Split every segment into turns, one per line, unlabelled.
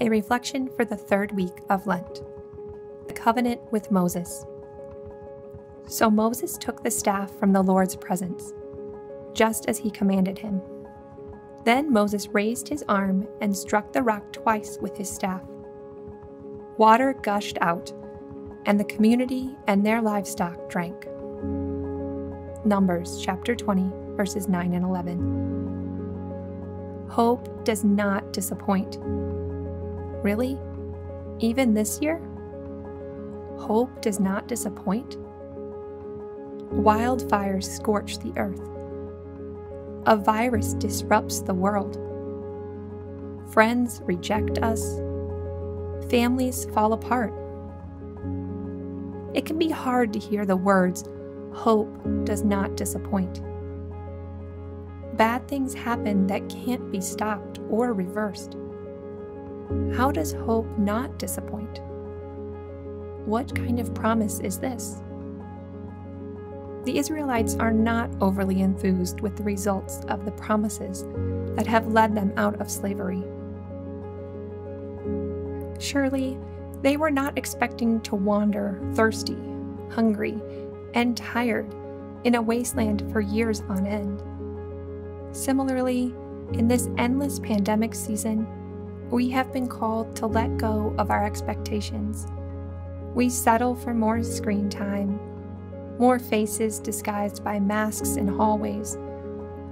A reflection for the third week of Lent. The covenant with Moses. So Moses took the staff from the Lord's presence, just as he commanded him. Then Moses raised his arm and struck the rock twice with his staff. Water gushed out, and the community and their livestock drank. Numbers chapter 20, verses 9 and 11. Hope does not disappoint. Really? Even this year? Hope does not disappoint? Wildfires scorch the earth. A virus disrupts the world. Friends reject us. Families fall apart. It can be hard to hear the words, "Hope does not disappoint." Bad things happen that can't be stopped or reversed. How does hope not disappoint? What kind of promise is this? The Israelites are not overly enthused with the results of the promises that have led them out of slavery. Surely, they were not expecting to wander thirsty, hungry, and tired in a wasteland for years on end. Similarly, in this endless pandemic season, we have been called to let go of our expectations. We settle for more screen time, more faces disguised by masks in hallways,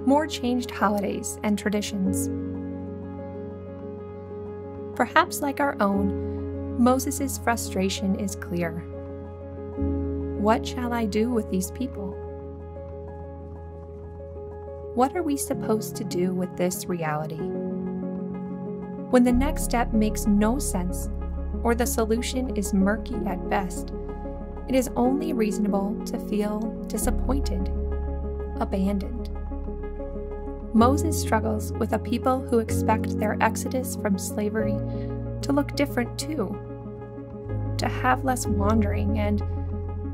more changed holidays and traditions. Perhaps like our own, Moses' frustration is clear. What shall I do with these people? What are we supposed to do with this reality? When the next step makes no sense, or the solution is murky at best, it is only reasonable to feel disappointed, abandoned. Moses struggles with a people who expect their exodus from slavery to look different too, to have less wandering and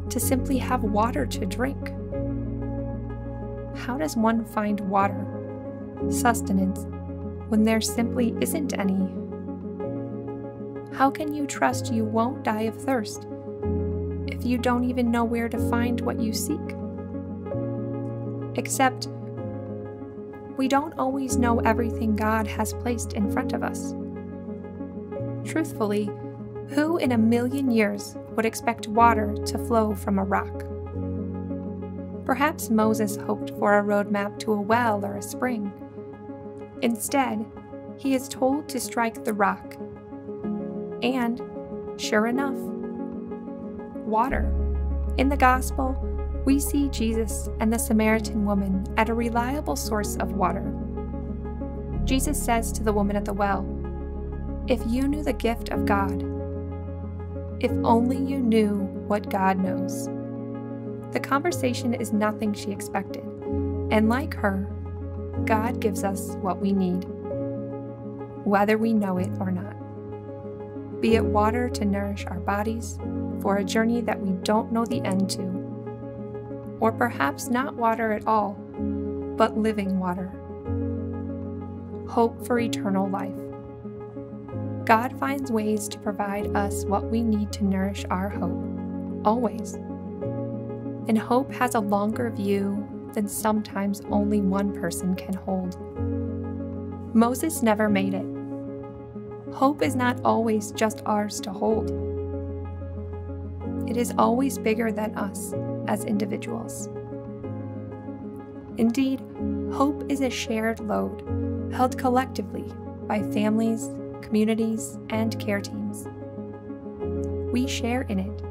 to simply have water to drink. How does one find water, sustenance, when there simply isn't any? How can you trust you won't die of thirst if you don't even know where to find what you seek? Except, we don't always know everything God has placed in front of us. Truthfully, who in a million years would expect water to flow from a rock? Perhaps Moses hoped for a roadmap to a well or a spring. Instead, he is told to strike the rock. And, sure enough, water. In the Gospel, we see Jesus and the Samaritan woman at a reliable source of water. Jesus says to the woman at the well, "If you knew the gift of God, if only you knew what God knows." The conversation is nothing she expected, and like her, God gives us what we need, whether we know it or not. Be it water to nourish our bodies for a journey that we don't know the end to, or perhaps not water at all, but living water. Hope for eternal life. God finds ways to provide us what we need to nourish our hope, always. And hope has a longer view than sometimes only one person can hold. Moses never made it. Hope is not always just ours to hold. It is always bigger than us as individuals. Indeed, hope is a shared load held collectively by families, communities, and care teams. We share in it,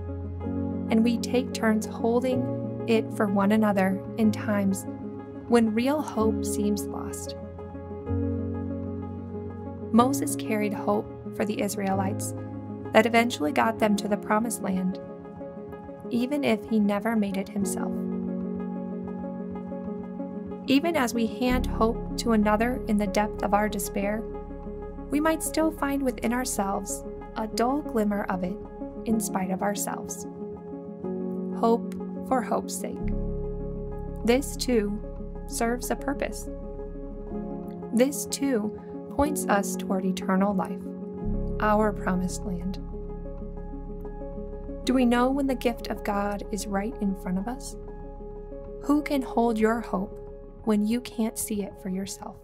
and we take turns holding it for one another in times when real hope seems lost. Moses carried hope for the Israelites that eventually got them to the Promised Land, even if he never made it himself. Even as we hand hope to another in the depth of our despair, we might still find within ourselves a dull glimmer of it in spite of ourselves. Hope for hope's sake. This, too, serves a purpose. This, too, points us toward eternal life, our promised land. Do we know when the gift of God is right in front of us? Who can hold your hope when you can't see it for yourself?